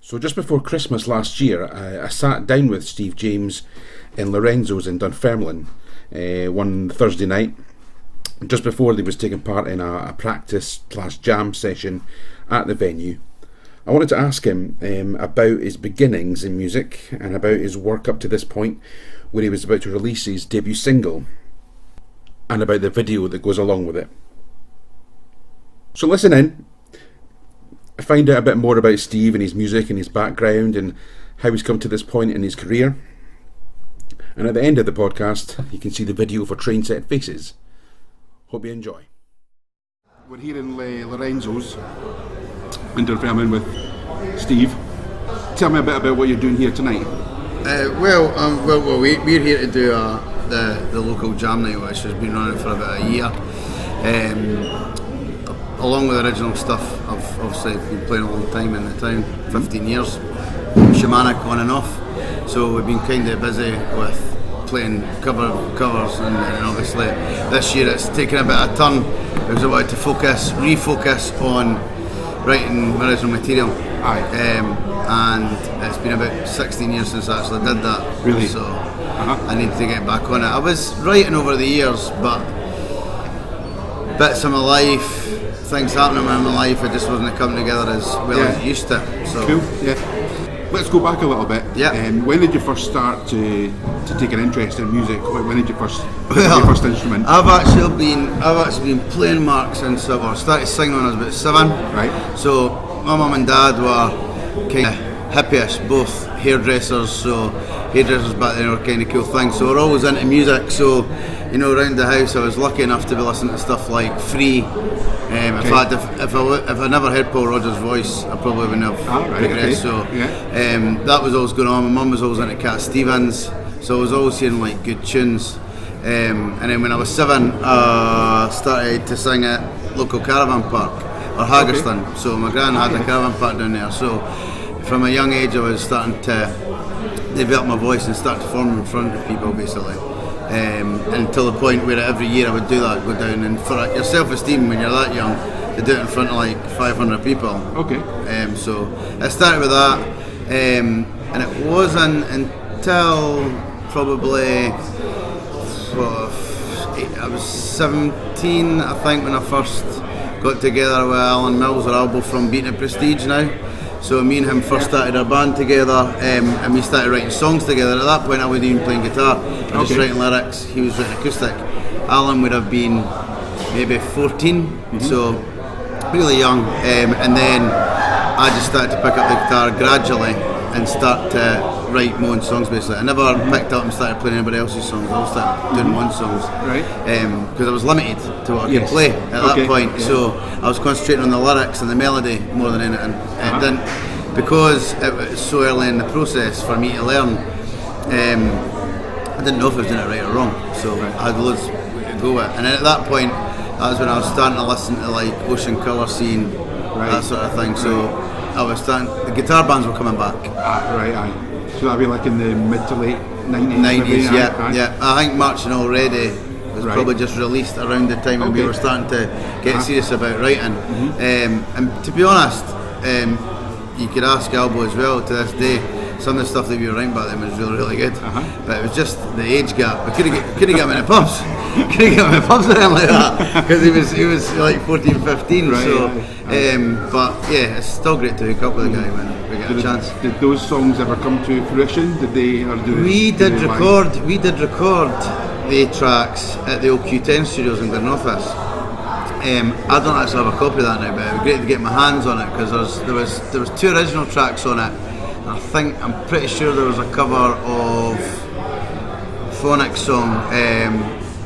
So just before Christmas last year, I sat down with Steve James in Lorenzo's in Dunfermline one Thursday night, just before they was taking part in a practice/jam session at the venue. I wanted to ask him about his beginnings in music and about his work up to this point, where he was about to release his debut single, and about the video that goes along with it. So listen in, find out a bit more about Steve and his music and his background and how he's come to this point in his career. And at the end of the podcast, you can see the video for Train Set Faces. Hope you enjoy. We're here in Lorenzo's in Dunfermline with Steve. Tell me a bit about what you're doing here tonight. We're here to do the local jam night, which has been running for about a year. Along with original stuff, I've obviously been playing a long time in the town, 15 years, shamanic on and off. So we've been kind of busy with playing covers, and obviously this year it's taken a bit of a turn because I wanted to refocus on writing original material. And it's been about 16 years since I actually did that. Really? So I need to get back on it. I was writing over the years, but bits of my life, things happening in my life, it just wasn't coming together as well as it used to. So. Cool. Yeah. Let's go back a little bit. Yeah. When did you first start to take an interest in music? When did you first pick up your first instrument? I've actually been playing Mark since I started singing when I was about 7. Right. So my mum and dad were kind of hippie-ish, both hairdressers. So hairdressers back then were kind of cool things. So we're always into music. So around the house I was lucky enough to be listening to stuff like Free. In fact, if I never heard Paul Rodgers' voice, I probably wouldn't have progressed. Okay. So that was always going on. My mum was always into Cat Stevens, so I was always hearing like good tunes. And then when I was 7, I started to sing at local caravan park or Haggerston. Okay. So my gran had a caravan park down there. So from a young age, I was starting to develop my voice and start to perform in front of people, basically. Until the point where every year I would do that, go down, and for your self-esteem when you're that young, to do it in front of like 500 people. Okay. So I started with that, and it wasn't until probably I was 17, I think, when I first got together with Alan Mills, or Albo from Beating It Prestige now. So me and him first started our band together, and we started writing songs together. At that point I wasn't even playing guitar, I was just writing lyrics, he was writing acoustic. Alan would have been maybe 14, so really young, and then I just started to pick up the guitar gradually and start to write my own songs basically. I never picked up and started playing anybody else's songs, I always started doing my own songs. Right. Because I was limited to what I could play at that point, so I was concentrating on the lyrics and the melody more than anything. It didn't, because it was so early in the process for me to learn, I didn't know if I was doing it right or wrong, so I had loads to go with. And then at that point, that was when I was starting to listen to like Ocean Colour Scene, that sort of thing. So I was the guitar bands were coming back. So that'd be like in the mid to late 90s? 90s, yeah. I think Marching Already was probably just released around the time when we were starting to get serious about writing. And to be honest, you could ask Albo as well to this day, some of the stuff that we were writing back then was really, really good. But it was just the age gap. We couldn't get him in the pubs. Couldn't get him in the pubs or anything like that, because he was like 14, 15. But yeah, it's still great to hook up with a guy when we get a chance. Did those songs ever come to fruition? We did record the tracks at the old Q10 studios in Glenoffice. I don't actually have a copy of that now, but it would be great to get my hands on it, because there was 2 original tracks on it. I'm pretty sure there was a cover of Phonics song.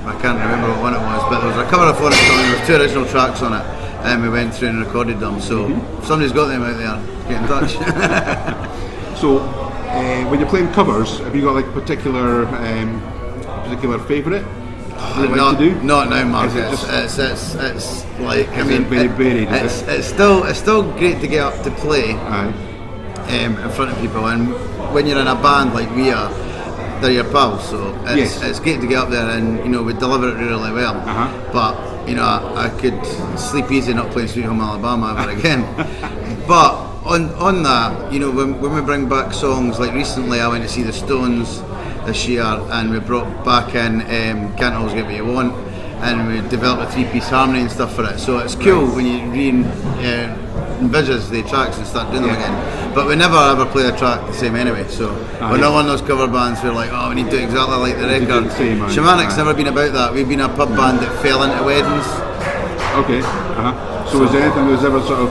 I can't remember what one it was, but there was a cover of Phonics song and there was 2 original tracks on it, and we went through and recorded them. So if somebody's got them out there, get in touch. So when you're playing covers, have you got like a particular favourite? Not now, Mark. It's like, I mean, very varied. It's still great to get up to play in front of people, and when you're in a band like we are, they're your pals, so it's great to get up there and we deliver it really well. But I could sleep easy not playing Sweet Home Alabama ever again. But on that, you know, when we bring back songs, like recently I went to see the Stones this year, and we brought back in Can't Always Get What You Want, and we developed a 3-piece harmony and stuff for it. So it's cool when you envisage the tracks and start doing them again. But we never ever play the track the same anyway. So we're not one of those cover bands who are like, oh, we need to do exactly like the record. Shamanic's never been about that. We've been a pub band that fell into weddings. Okay. So was there anything that was ever sort of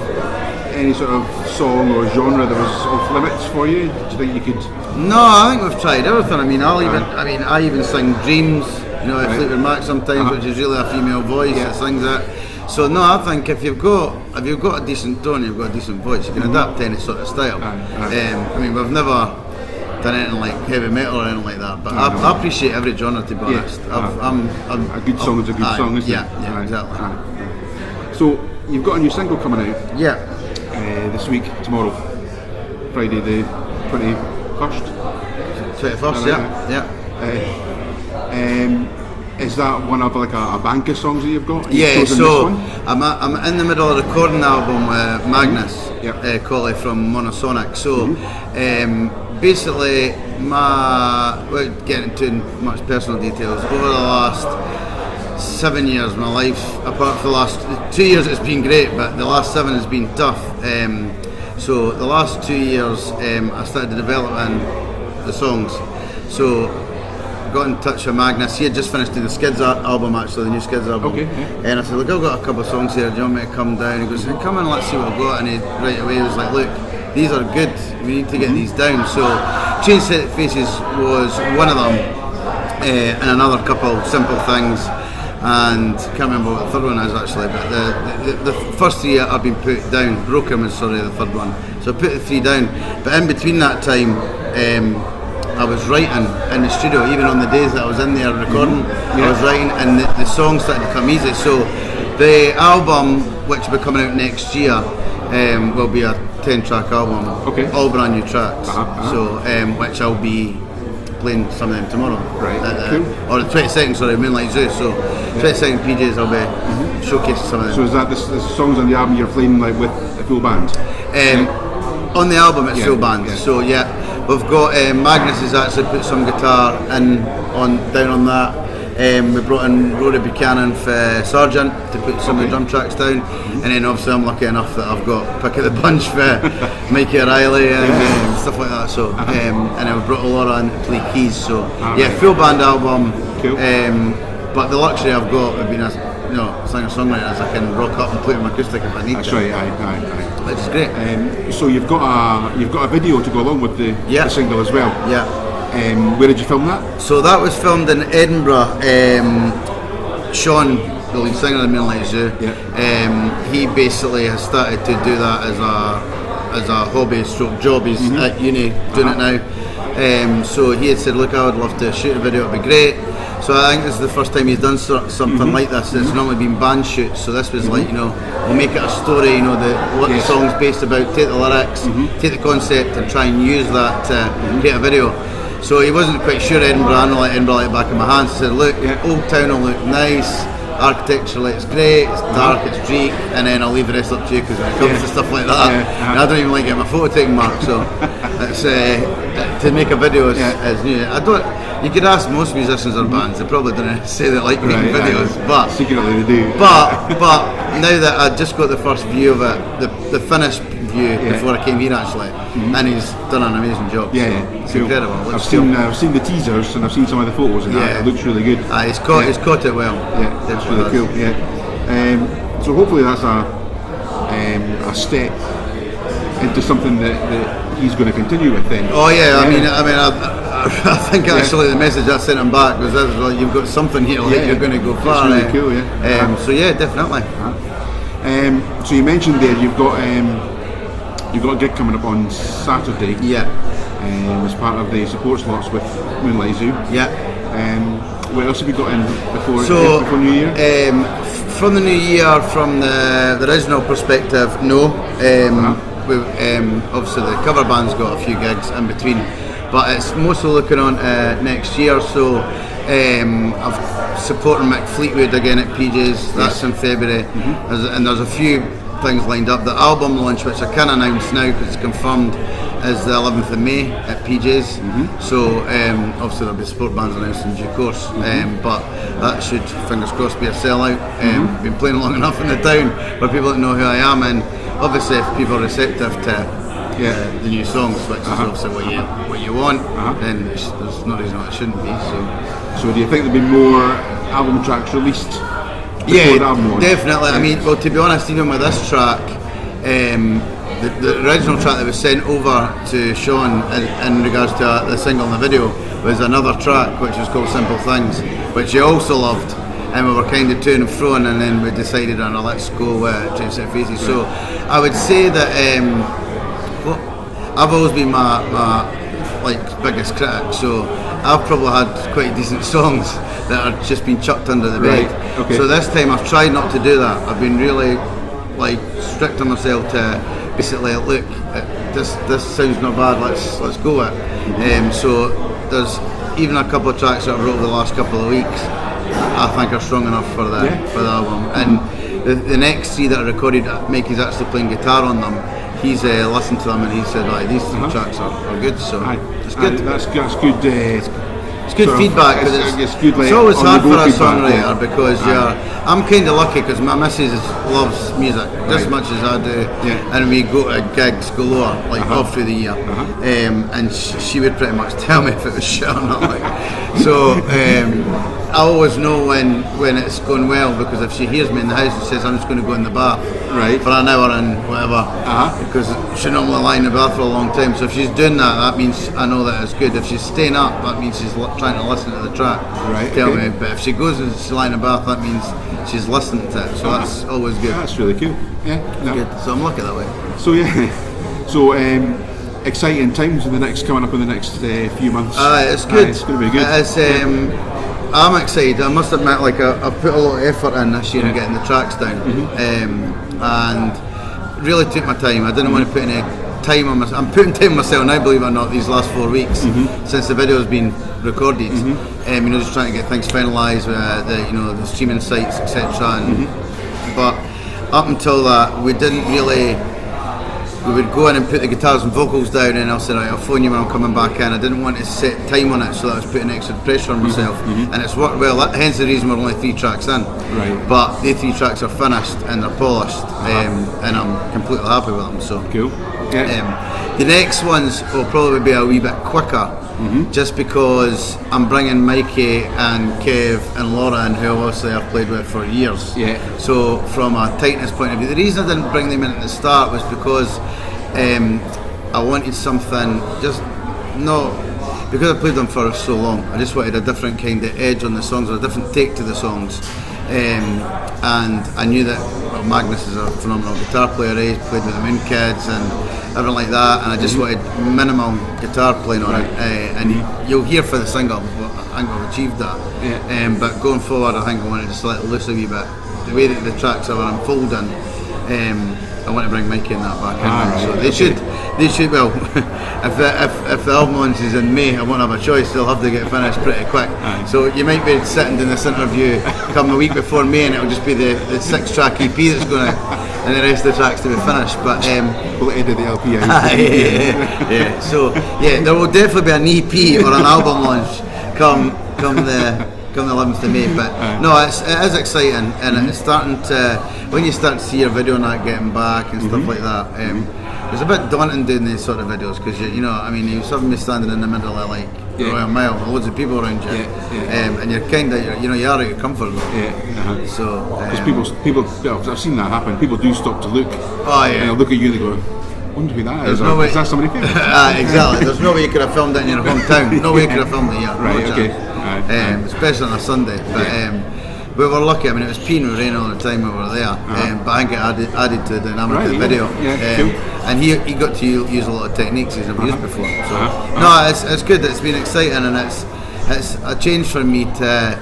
any sort of song or genre that was off limits for you? Do you think you could? No, I think we've tried everything. I mean, I even sing Dreams. You know, I Fleetwood Mac sometimes, which is really a female voice that sings it. So no, I think if you've got a decent tone, you've got a decent voice, you can adapt to any sort of style. I mean, we've never done anything like heavy metal or anything like that, but I appreciate every genre, to be honest. A good song is a good song, isn't it? Yeah, exactly. So you've got a new single coming out. Yeah. This week, tomorrow, Friday the 21st. 21st, yeah. Is that one of like a bank of songs that you've got? Yeah, so I'm in the middle of recording the album with Magnus, Collie from Monosonic. So basically, without getting into much personal details, over the last 7 years, my life, apart from the last 2 years, it's been great, but the last 7 has been tough. So the last 2 years, I started developing the songs. So got in touch with Magnus. He had just finished doing the Skids album, actually, the new Skids album. And I said, look, I've got a couple of songs here, do you want me to come down? He goes, come in, let's see what I've got. And he right away was like, look, these are good, we need to get these down. So Change Set Faces was one of them, and another couple simple things, and can't remember what the third one is actually, but the first 3 have been put down. Broken was the third one. So I put the 3 down, but in between that time, I was writing in the studio, even on the days that I was in there recording. I was writing, and the songs started to come easy. So the album, which will be coming out next year, will be a 10-track album, all brand new tracks. So which I'll be playing some of them tomorrow, Cool. Or the 22nd, Moonlight Zoo. So 22nd PJs, I'll be showcasing some of them. So is that the songs on the album you're playing like with a full band? On the album it's full band. So we've got Magnus has actually put some guitar down on that. We brought in Rory Buchanan for Sargent to put some of the drum tracks down, and then obviously I'm lucky enough that I've got pick of the bunch for Mikey O'Reilly and stuff like that. So and then we brought Laura in to play keys. So full band album. Cool. But the luxury I've got of being a singer-songwriter is I can rock up and play with my acoustic if I need to. That's right. Aye. Which is great. So you've got a video to go along with the single as well. Yeah. Where did you film that? So that was filmed in Edinburgh. Sean, the lead singer of the Moonlight Zoo, he basically has started to do that as a hobby stroke job. He's at uni doing it now. So he had said, look, I would love to shoot a video, it'd be great. So I think this is the first time he's done something like this. It's normally been band shoots, so this was like, we'll make it a story, what the song's based about, take the lyrics, take the concept and try and use that to create a video. So he wasn't quite sure Edinburgh, I know like Edinburgh like the back of my hand. He said, look, Old Town will look nice, architecturally it's great, it's dark, it's Greek, and then I'll leave the rest up to you, because when it comes to stuff like that, and I don't even like getting my photo taken, Mark, so it's, to make a video is new. You could ask most musicians or bands, they probably don't say they like making videos, but secretly they do. But now that I just got the first view of it, the finished view before I came here actually, and he's done an amazing job. It's incredible. I've seen the teasers and I've seen some of the photos, and it looks really good. He's caught it well. That's really cool. So hopefully that's a step into something that he's going to continue with then. I think actually the message I sent him back was this, like, you've got something here, like you're going to go far. That's really cool, So definitely. So you mentioned there you've got a gig coming up on Saturday. As part of the support slots with Moonlight Zoo. What else have you got in before New Year? From the new year, from the original perspective, no. Obviously the cover band's got a few gigs in between, but it's mostly looking on next year. So I'm supporting Mick Fleetwood again at PJ's. That's in February, and there's a few things lined up. The album launch, which I can announce now because it's confirmed, is the 11th of May at PJ's. So obviously there'll be support bands announced in due course, but that should, fingers crossed, be a sellout. Been playing long enough in the town for people to know who I am, and obviously if people are receptive to the new songs, which is obviously what you want, then there's no reason why it shouldn't be. So do you think there'll be more album tracks released? Yeah, definitely. I mean, well, to be honest, even with this track, the original track that was sent over to Sean in regards to the single and the video was another track which was called Simple Things, which he also loved, and we were kind of to and fro, and then we decided on let's go James Set Faces. So I would say that I've always been my biggest critic, so I've probably had quite decent songs that have just been chucked under the bed. Okay. So this time I've tried not to do that. I've been really strict on myself to basically look, this sounds not bad, let's go with it. So there's even a couple of tracks that I've wrote over the last couple of weeks I think are strong enough for the album. And the next 3 that I recorded, Mikey's actually playing guitar on them. He's listened to them and he said, these 3 tracks are good, so it's good. That's good. It's good feedback, because it's always hard for a songwriter, because I'm kind of lucky because my missus loves music just as much as I do, and we go to gigs galore all through the year, and she would pretty much tell me if it was shit or not. So I always know when it's going well, because if she hears me in the house and says I'm just going to go in the bath for an hour and whatever, because she normally lie in the bath for a long time, so if she's doing that means I know that it's good. If she's staying up, that means she's trying to listen to the track, tell me. But if she goes and she's lying in the bath, that means she's listening to it, so that's always good. That's really cool. Good. So I'm lucky that way. So exciting times coming up in the next few months. It's good. It's going to be good. I'm excited. I must admit, I've put a lot of effort in this year in getting the tracks down, and really took my time. I didn't want to put any time on myself. I'm putting time on myself now, believe it or not, these last 4 weeks since the video has been recorded. Just trying to get things finalised with the streaming sites, etc. But up until that, we didn't really. We would go in and put the guitars and vocals down, and I said, I'll phone you when I'm coming back in. I didn't want to set time on it, so that I was putting extra pressure on myself, and it's worked well. Hence the reason we're only 3 tracks in. But the 3 tracks are finished and they're polished, and I'm completely happy with them. So cool. The next ones will probably be a wee bit quicker, just because I'm bringing Mikey and Kev and Laura in, who obviously I've played with for years. So from a tightness point of view, the reason I didn't bring them in at the start was because I wanted something, because I played them for so long, I just wanted a different kind of edge on the songs, or a different take to the songs. And I knew that Magnus is a phenomenal guitar player. He's played with the Moon Kids and everything like that, and I just wanted minimal guitar playing on it. And you'll hear for the single, I think I've achieved that. But going forward, I think I want to just let it loose a wee bit. The way that the tracks are unfolding, I want to bring Mikey in that back in. So they should. Well, if the album launches in May, I won't have a choice. They'll have to get finished pretty quick. So you might be sitting in this interview come a week before May, and it'll just be the 6-track EP that's going to, and the rest of the tracks to be finished. But we'll edit the LP. So there will definitely be an EP or an album launch come the 11th of May, but no, it is exciting, and it's starting to, when you start to see your video and that getting back and stuff like that, it's a bit daunting doing these sort of videos, because you have me standing in the middle of Royal Mile with loads of people around you, and you're kind of, you are out of your comfort zone. So people, I've seen that happen. People do stop to look. And they'll look at you and they go, I wonder who that is. Is that somebody famous? Exactly. There's no way you could have filmed it in your hometown. No way you could have filmed it here. Especially on a Sunday. But we were lucky. I mean, it was peeing with rain all the time we were there. But I think it added to the dynamic of the video. Cool. And he got to use a lot of techniques he's never used before. So no, it's good. It's been exciting, and it's a change for me to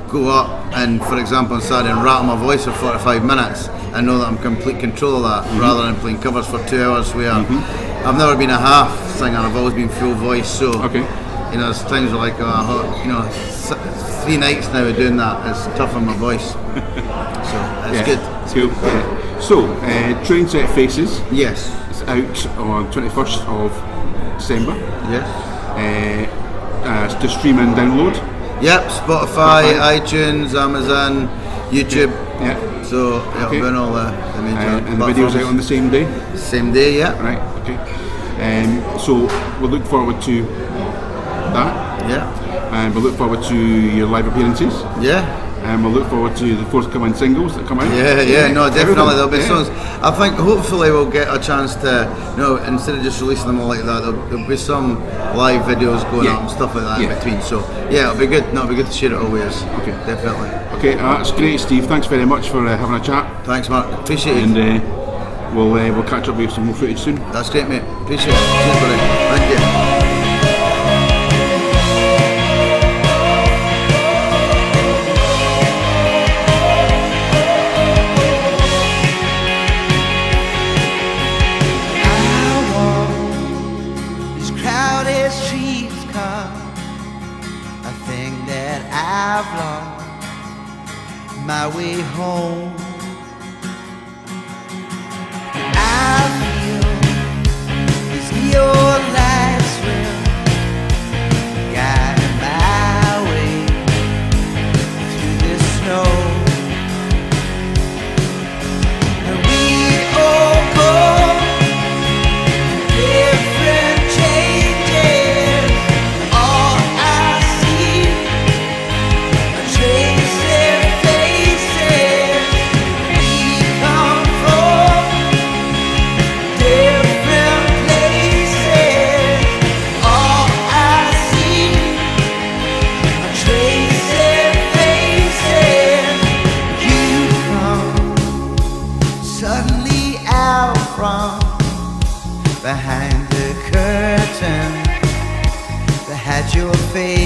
go up and, for example, on Saturday and rattle my voice for 45 minutes and know that I'm in complete control of that, rather than playing covers for 2 hours where I've never been a half singer. I've always been full voice. So there's times where 3 nights now of doing that is tough on my voice. So it's good. Cool. Yeah. So, Train Set Faces. Yes. It's out on 21st of December. Yes. To stream and download. Yep, Spotify, iTunes, Amazon, YouTube. Yeah. So it'll be on all the major and the video's out on the same day? Same day, yeah. Right, okay. So we'll look forward to that. Yeah. And we'll look forward to your live appearances. Yeah. And we'll look forward to the forthcoming singles that come out. Yeah, no, definitely. There'll be yeah. songs. I think hopefully we'll get a chance to, instead of just releasing them all like that, there'll be some live videos going up and stuff like that in between. So yeah, it'll be good. No, it'll be good to share it always. Okay, definitely. Okay, that's great, Steve. Thanks very much for having a chat. Thanks, Mark. Appreciate it. And we'll catch up with some more footage soon. That's great, mate. Appreciate it. Cheers, buddy. Thank you. I've lost my way home. I feel as your lights will guide my way through the snow. And we all go different changes. All I see behind the curtain that had your face.